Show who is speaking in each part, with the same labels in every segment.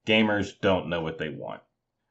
Speaker 1: Gamers don't know what they want.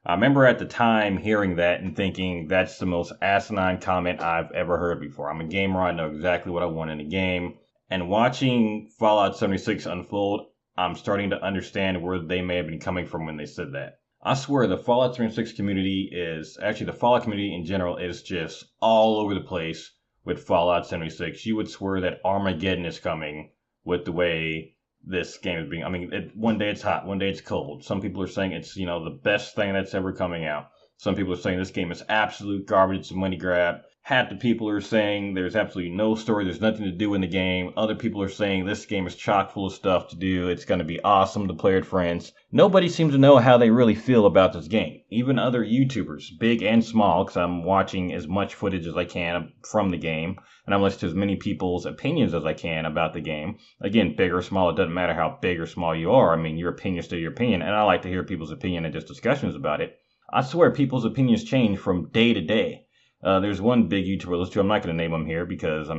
Speaker 1: I remember at the time hearing that and thinking that's the most asinine comment I've ever heard before. I'm a gamer, I know exactly what I want in a game. And watching Fallout 76 unfold, I'm starting to understand where they may have been coming from when they said that. I swear the Fallout 76 community the Fallout community in general is just all over the place with Fallout 76. You would swear that Armageddon is coming with the way this game is being. I mean, one day it's hot, one day it's cold. Some people are saying it's, the best thing that's ever coming out. Some people are saying this game is absolute garbage, it's a money grab. Half the people are saying there's absolutely no story, there's nothing to do in the game. Other people are saying this game is chock full of stuff to do, it's going to be awesome to play with friends. Nobody seems to know how they really feel about this game. Even other YouTubers, big and small, because I'm watching as much footage as I can from the game, and I'm listening to as many people's opinions as I can about the game. Again, big or small, it doesn't matter how big or small you are. I mean, your opinion's still your opinion, and I like to hear people's opinion and just discussions about it. I swear people's opinions change from day to day. There's one big YouTuber I listen to. I'm not going to name him here because, I'm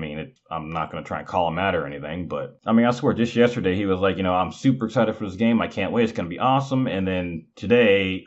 Speaker 1: not going to try and call him out or anything. But, I swear, just yesterday, he was like, I'm super excited for this game. I can't wait. It's going to be awesome. And then yesterday,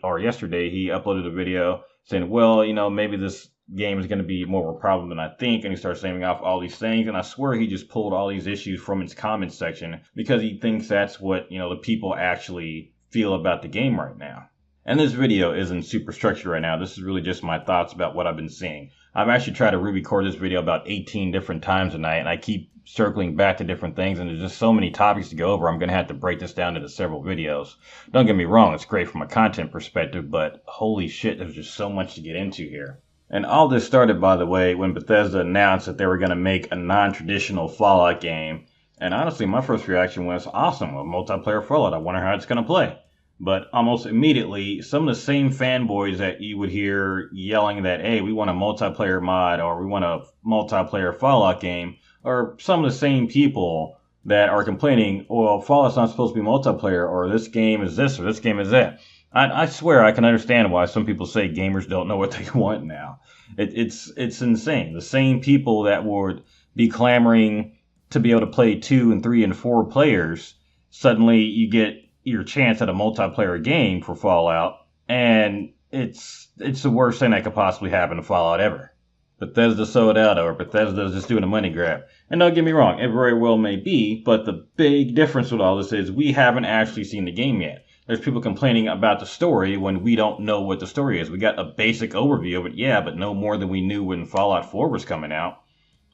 Speaker 1: he uploaded a video saying, well, maybe this game is going to be more of a problem than I think. And he starts naming off all these things. And I swear he just pulled all these issues from its comments section because he thinks that's what, the people actually feel about the game right now. And this video isn't super structured right now. This is really just my thoughts about what I've been seeing. I've actually tried to re-record this video about 18 different times tonight, and I keep circling back to different things, and there's just so many topics to go over. I'm going to have to break this down into several videos. Don't get me wrong, it's great from a content perspective, but holy shit, there's just so much to get into here. And all this started, by the way, when Bethesda announced that they were going to make a non-traditional Fallout game. And honestly, my first reaction was, awesome, a multiplayer Fallout. I wonder how it's going to play. But almost immediately, some of the same fanboys that you would hear yelling that, hey, we want a multiplayer mod or we want a multiplayer Fallout game, are some of the same people that are complaining, well, Fallout's not supposed to be multiplayer, or this game is this, or this game is that. I swear I can understand why some people say gamers don't know what they want now. It's insane. The same people that would be clamoring to be able to play 2 and 3 and 4 players, suddenly you get your chance at a multiplayer game for Fallout, and it's the worst thing that could possibly happen to Fallout ever. Bethesda sold out, or Bethesda's just doing a money grab. And don't get me wrong, it very well may be, but the big difference with all this is we haven't actually seen the game yet. There's people complaining about the story when we don't know what the story is. We got a basic overview of it, yeah, but no more than we knew when Fallout 4 was coming out.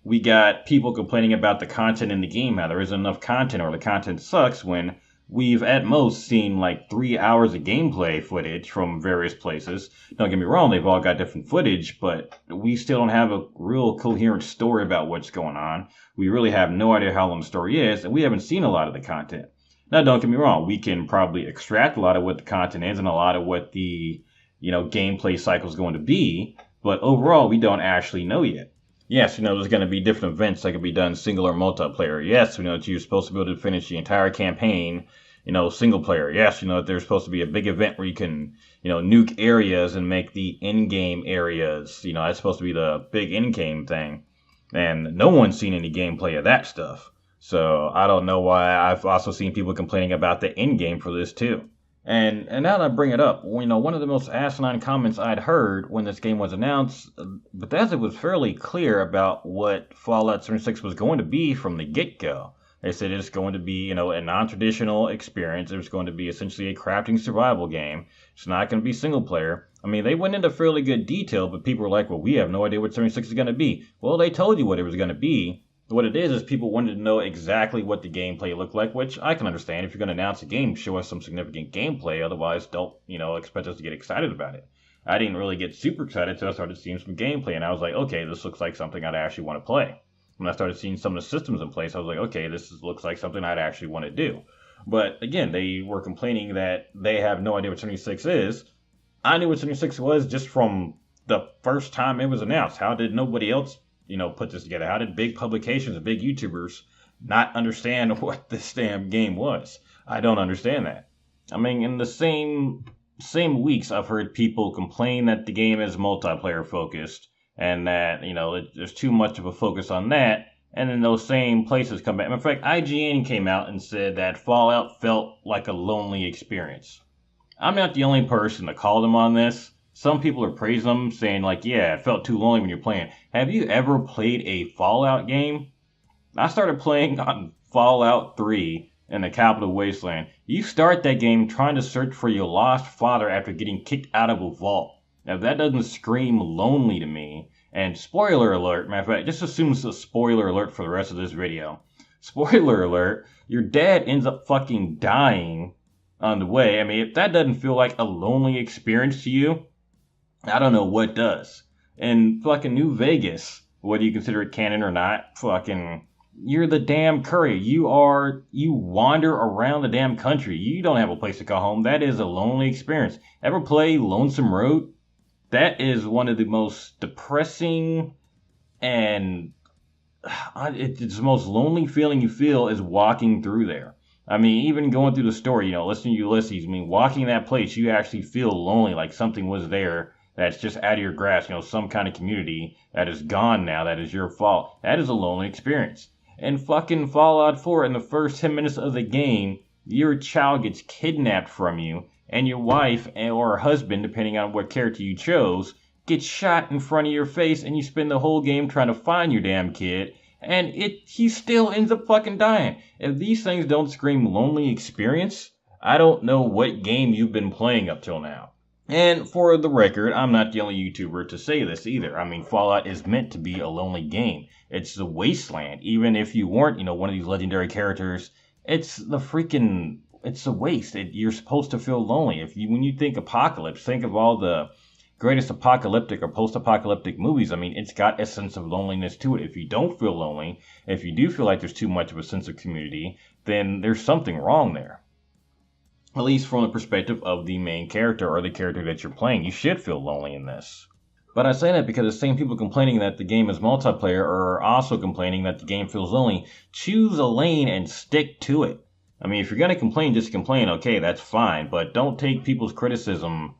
Speaker 1: We got people complaining about the content in the game, how there isn't enough content or the content sucks, when we've at most seen like 3 hours of gameplay footage from various places. Don't get me wrong, they've all got different footage, but we still don't have a real coherent story about what's going on. We really have no idea how long the story is, and we haven't seen a lot of the content. Now, don't get me wrong, we can probably extract a lot of what the content is and a lot of what the, gameplay cycle is going to be, but overall, we don't actually know yet. Yes, there's going to be different events that can be done single or multiplayer. Yes, that you're supposed to be able to finish the entire campaign, single player. Yes, there's supposed to be a big event where you can, nuke areas and make the in-game areas. That's supposed to be the big in-game thing. And no one's seen any gameplay of that stuff. So I don't know why. I've also seen people complaining about the in-game for this too. And now that I bring it up, one of the most asinine comments I'd heard when this game was announced, Bethesda was fairly clear about what Fallout 76 was going to be from the get-go. They said it's going to be, a non-traditional experience. It's going to be essentially a crafting survival game. It's not going to be single player. They went into fairly good detail, but people were like, well, we have no idea what 76 is going to be. Well, they told you what it was going to be. What it is people wanted to know exactly what the gameplay looked like, which I can understand. If you're going to announce a game, show us some significant gameplay. Otherwise, don't, expect us to get excited about it. I didn't really get super excited until I started seeing some gameplay, and I was like, okay, this looks like something I'd actually want to play. When I started seeing some of the systems in place, I was like, okay, looks like something I'd actually want to do. But again, they were complaining that they have no idea what 76 is. I knew what 76 was just from the first time it was announced. How did nobody else put this together? How did big publications and big YouTubers not understand what this damn game was? I don't understand that. In the same weeks, I've heard people complain that the game is multiplayer focused and that, there's too much of a focus on that. And then those same places come back. In fact, IGN came out and said that Fallout felt like a lonely experience. I'm not the only person to call them on this. Some people are praising them, saying like, yeah, it felt too lonely when you're playing. Have you ever played a Fallout game? I started playing on Fallout 3 in the Capital Wasteland. You start that game trying to search for your lost father after getting kicked out of a vault. Now, if that doesn't scream lonely to me, and spoiler alert, matter of fact, just assume it's a spoiler alert for the rest of this video. Spoiler alert, your dad ends up fucking dying on the way. I mean, if that doesn't feel like a lonely experience to you, I don't know what does. In fucking New Vegas, whether you consider it canon or not, fucking, you're the damn courier. You wander around the damn country. You don't have a place to call home. That is a lonely experience. Ever play Lonesome Road? That is one of the most depressing and it's the most lonely feeling you feel is walking through there. I mean, even going through the story, listening to Ulysses, I mean, walking in that place, you actually feel lonely, like something was there that's just out of your grasp, some kind of community that is gone now, that is your fault. That is a lonely experience. And fucking Fallout 4, in the first 10 minutes of the game, your child gets kidnapped from you, and your wife or husband, depending on what character you chose, gets shot in front of your face, and you spend the whole game trying to find your damn kid, and he still ends up fucking dying. If these things don't scream lonely experience, I don't know what game you've been playing up till now. And for the record, I'm not the only YouTuber to say this either. I mean, Fallout is meant to be a lonely game. It's the wasteland. Even if you weren't, one of these legendary characters, it's a waste. You're supposed to feel lonely. When you think apocalypse, think of all the greatest apocalyptic or post-apocalyptic movies. I mean, it's got a sense of loneliness to it. If you don't feel lonely, if you do feel like there's too much of a sense of community, then there's something wrong there. At least from the perspective of the main character or the character that you're playing. You should feel lonely in this. But I say that because the same people complaining that the game is multiplayer are also complaining that the game feels lonely. Choose a lane and stick to it. I mean, if you're going to complain, just complain. Okay, that's fine. But don't take people's criticism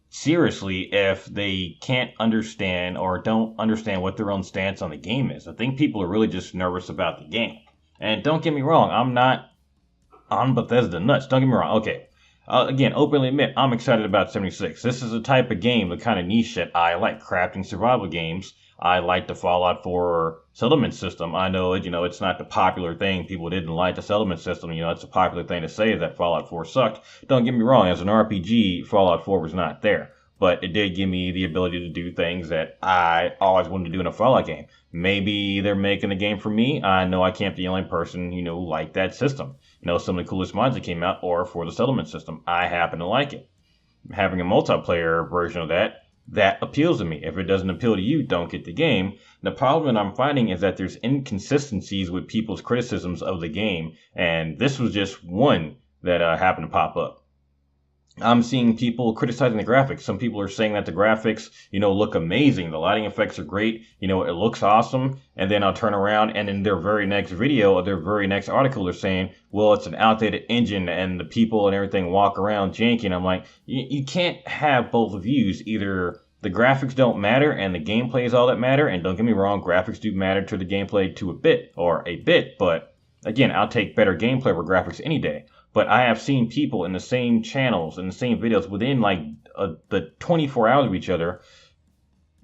Speaker 1: seriously if they can't understand or don't understand what their own stance on the game is. I think people are really just nervous about the game. And don't get me wrong, I'm not on Bethesda nuts. Don't get me wrong. Okay. Again, openly admit, I'm excited about 76. This is the type of game, the kind of niche that I like. Crafting survival games. I like the Fallout 4 settlement system. I know, it's not the popular thing. People didn't like the settlement system. It's a popular thing to say that Fallout 4 sucked. Don't get me wrong. As an RPG, Fallout 4 was not there. But it did give me the ability to do things that I always wanted to do in a Fallout game. Maybe they're making a game for me. I know I can't be the only person, like that system. Some of the coolest mods that came out are for the settlement system. I happen to like it. Having a multiplayer version of that appeals to me. If it doesn't appeal to you, don't get the game. The problem that I'm finding is that there's inconsistencies with people's criticisms of the game, and this was just one that happened to pop up. I'm seeing people criticizing the graphics. Some people are saying that the graphics, look amazing. The lighting effects are great. It looks awesome. And then I'll turn around and in their very next video or their very next article, they're saying, well, it's an outdated engine and the people and everything walk around janky. And I'm like, you can't have both views. Either the graphics don't matter and the gameplay is all that matter. And don't get me wrong, graphics do matter to the gameplay to a bit. But again, I'll take better gameplay over graphics any day. But I have seen people in the same channels, in the same videos, within the 24 hours of each other,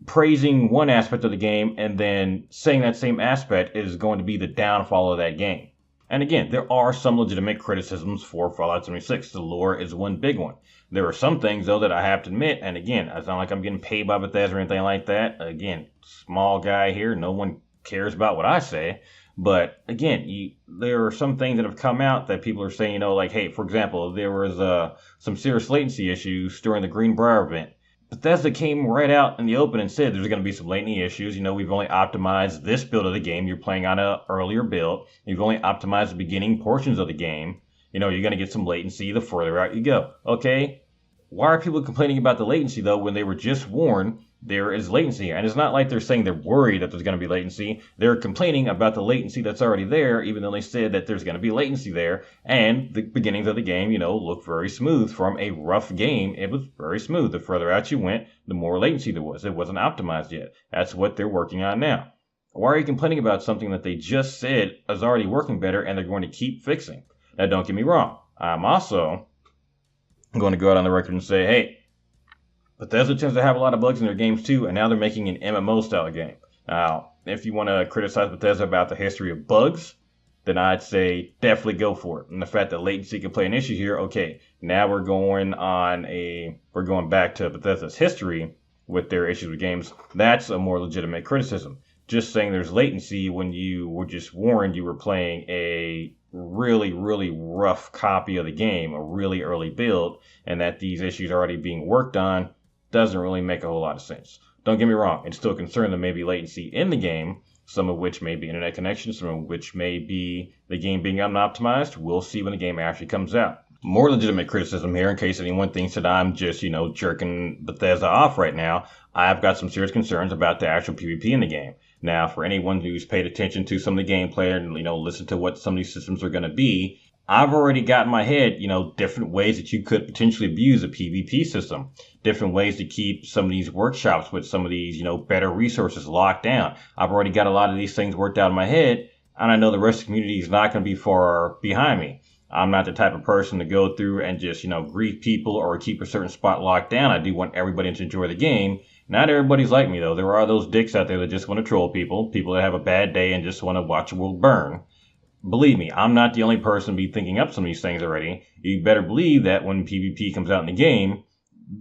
Speaker 1: praising one aspect of the game and then saying that same aspect is going to be the downfall of that game. And again, there are some legitimate criticisms for Fallout 76. The lore is one big one. There are some things, though, that I have to admit, and again, it's not like I'm getting paid by Bethesda or anything like that. Again, small guy here, no one cares about what I say. But again, there are some things that have come out that people are saying, like, hey, for example, there was some serious latency issues during the Greenbrier event. Bethesda came right out in the open and said there's going to be some latency issues. We've only optimized this build of the game. You're playing on an earlier build. You've only optimized the beginning portions of the game. You're going to get some latency the further out you go. Okay, why are people complaining about the latency, though, when they were just warned there is latency? And it's not like they're saying they're worried that there's going to be latency. They're complaining about the latency that's already there, even though they said that there's going to be latency there. And the beginnings of the game, look very smooth. From a rough game, it was very smooth. The further out you went, the more latency there was. It wasn't optimized yet. That's what they're working on now. Why are you complaining about something that they just said is already working better and they're going to keep fixing? Now, don't get me wrong. I'm also I'm going to go out on the record and say, hey, Bethesda tends to have a lot of bugs in their games too, and now they're making an MMO style game. Now, if you want to criticize Bethesda about the history of bugs, then I'd say definitely go for it. And the fact that latency can play an issue here, okay, now we're going back to Bethesda's history with their issues with games. That's a more legitimate criticism. Just saying there's latency when you were just warned you were playing a really, really rough copy of the game, a really early build, and that these issues are already being worked on doesn't really make a whole lot of sense. Don't get me wrong, it's still a concern there may be latency in the game, some of which may be internet connection, some of which may be the game being unoptimized. We'll see when the game actually comes out. More legitimate criticism here, in case anyone thinks that I'm just, jerking Bethesda off right now. I've got some serious concerns about the actual PvP in the game. Now, for anyone who's paid attention to some of the gameplay and, listen to what some of these systems are going to be, I've already got in my head, different ways that you could potentially abuse a PvP system, different ways to keep some of these workshops with some of these, better resources locked down. I've already got a lot of these things worked out in my head, and I know the rest of the community is not going to be far behind me. I'm not the type of person to go through and just, grief people or keep a certain spot locked down. I do want everybody to enjoy the game. Not everybody's like me, though. There are those dicks out there that just want to troll people that have a bad day and just want to watch the world burn. Believe me, I'm not the only person to be thinking up some of these things already. You better believe that when PvP comes out in the game,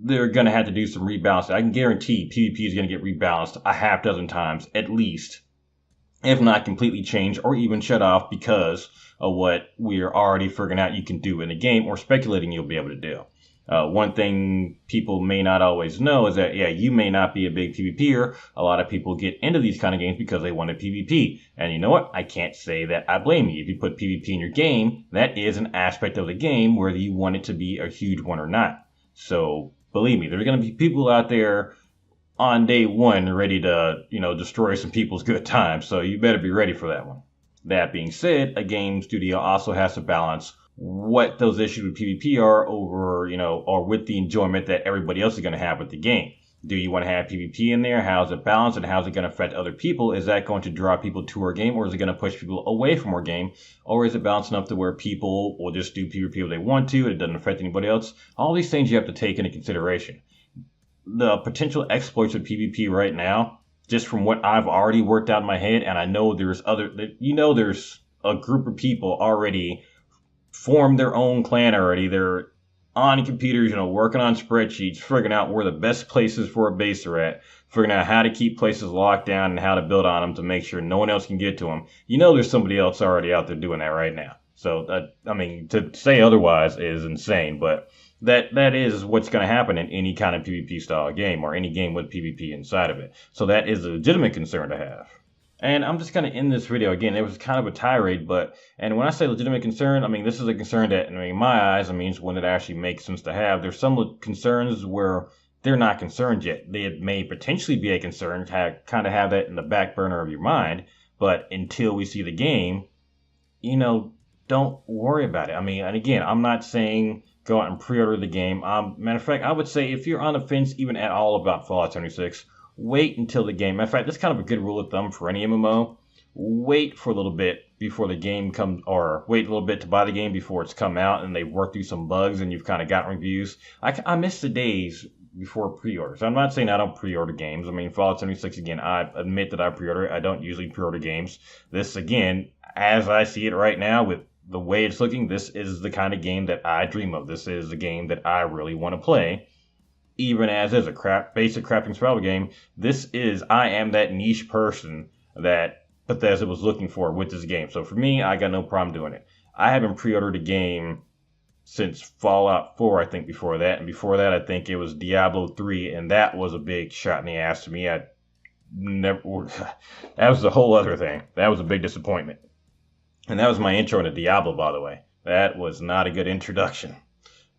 Speaker 1: they're going to have to do some rebalancing. I can guarantee PvP is going to get rebalanced a half dozen times, at least, if not completely changed or even shut off because of what we're already figuring out you can do in the game or speculating you'll be able to do. One thing people may not always know is that, you may not be a big PvPer. A lot of people get into these kind of games because they want a PvP. And you know what? I can't say that I blame you. If you put PvP in your game, that is an aspect of the game, whether you want it to be a huge one or not. So, believe me, there's going to be people out there on day one ready to, destroy some people's good times. So you better be ready for that one. That being said, a game studio also has to balance what those issues with PvP are over, or with the enjoyment that everybody else is going to have with the game. Do you want to have PvP in there? How's it balanced and how's it going to affect other people? Is that going to draw people to our game or is it going to push people away from our game? Or is it balanced enough to where people will just do PvP if they want to and it doesn't affect anybody else? All these things you have to take into consideration. The potential exploits of PvP right now, just from what I've already worked out in my head, and I know there's a group of people already formed their own clan already. They're on computers, working on spreadsheets, figuring out where the best places for a base are at, figuring out how to keep places locked down and how to build on them to make sure no one else can get to them. There's somebody else already out there doing that right now. So, to say otherwise is insane, but that is what's going to happen in any kind of PvP style game or any game with PvP inside of it. So that is a legitimate concern to have. And I'm just going to end this video. Again, it was kind of a tirade, and when I say legitimate concern, this is a concern that, in my eyes, means one that actually makes sense to have. There's some concerns where they're not concerned yet. They may potentially be a concern, kind of have that in the back burner of your mind, but until we see the game, don't worry about it. And again, I'm not saying go out and pre-order the game. Matter of fact, I would say if you're on the fence even at all about Fallout 76, wait until the game. Matter of fact, that's kind of a good rule of thumb for any MMO. Wait for a little bit before the game comes, or wait a little bit to buy the game before it's come out and they've worked through some bugs and you've kind of gotten reviews. I miss the days before pre-orders. I'm not saying I don't pre-order games. Fallout 76, again, I admit that I pre-order it. I don't usually pre-order games. This, again, as I see it right now with the way it's looking, this is the kind of game that I dream of. This is the game that I really want to play. Even as is a basic crafting survival game, I am that niche person that Bethesda was looking for with this game. So for me, I got no problem doing it. I haven't pre-ordered a game since Fallout 4, I think, before that. And before that, I think it was Diablo 3, and that was a big shot in the ass to me. That was a whole other thing. That was a big disappointment. And that was my intro into Diablo, by the way. That was not a good introduction.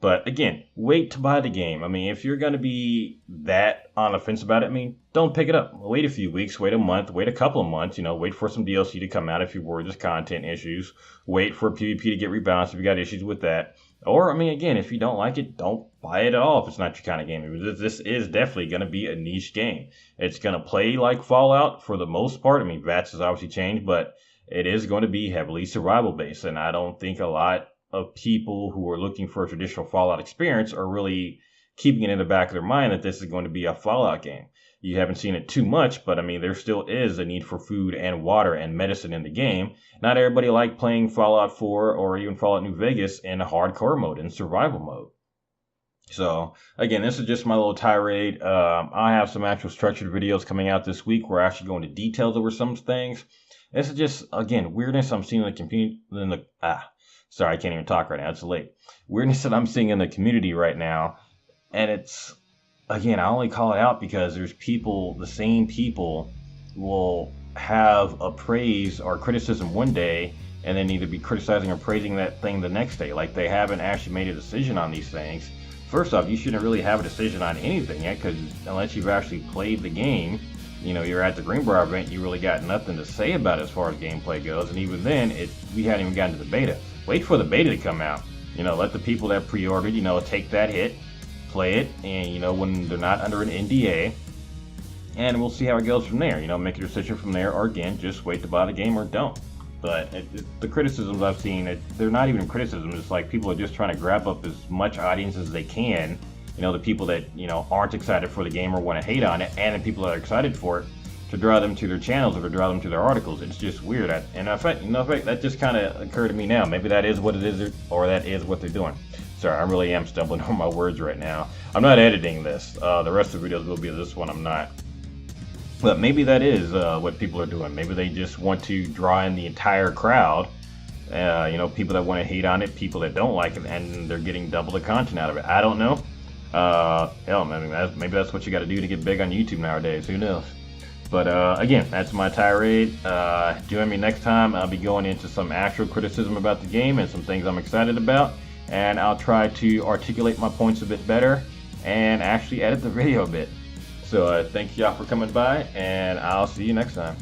Speaker 1: But again, wait to buy the game. If you're going to be that on the fence about it, don't pick it up. Wait a few weeks, wait a month, wait a couple of months, wait for some DLC to come out if you're worried there's content issues. Wait for PvP to get rebalanced if you got issues with that. Or, again, if you don't like it, don't buy it at all if it's not your kind of game. This is definitely going to be a niche game. It's going to play like Fallout for the most part. VATS has obviously changed, but it is going to be heavily survival based, and I don't think a lot of people who are looking for a traditional Fallout experience are really keeping it in the back of their mind that this is going to be a Fallout game. You haven't seen it too much, but I mean, there still is a need for food and water and medicine in the game. Not everybody liked playing Fallout 4 or even Fallout New Vegas in hardcore mode, in survival mode. So again, this is just my little tirade. I have some actual structured videos coming out this week where I actually go into details over some things. This is just, again, weirdness I'm seeing in the community. Sorry, I can't even talk right now. It's late. Weirdness that I'm seeing in the community right now. And it's, again, I only call it out because there's people, the same people will have a praise or criticism one day and then either be criticizing or praising that thing the next day. Like they haven't actually made a decision on these things. First off, you shouldn't really have a decision on anything yet, because unless you've actually played the game, you know, you're at the Greenbrier event, you really got nothing to say about it as far as gameplay goes. And even then, we hadn't even gotten to the beta. Wait for the beta to come out. You know, let the people that pre-ordered, you know, take that hit, play it, and, you know, when they're not under an NDA, and we'll see how it goes from there. You know, make a decision from there, or again, just wait to buy the game or don't. But the criticisms I've seen, they're not even criticisms. It's like people are just trying to grab up as much audience as they can. You know, the people that, you know, aren't excited for the game or want to hate on it, and the people that are excited for it, to draw them to their channels or to draw them to their articles. It's just weird. And in fact, that just kind of occurred to me now. Maybe that is what it is, or that is what they're doing. Sorry, I really am stumbling over my words right now. I'm not editing this. The rest of the videos will be this one. I'm not. But maybe that is what people are doing. Maybe they just want to draw in the entire crowd. You know, people that want to hate on it, people that don't like it, and they're getting double the content out of it. I don't know. Hell, maybe that's what you got to do to get big on YouTube nowadays. Who knows? But again, that's my tirade. Join me next time. I'll be going into some actual criticism about the game and some things I'm excited about. And I'll try to articulate my points a bit better and actually edit the video a bit. So thank y'all for coming by, and I'll see you next time.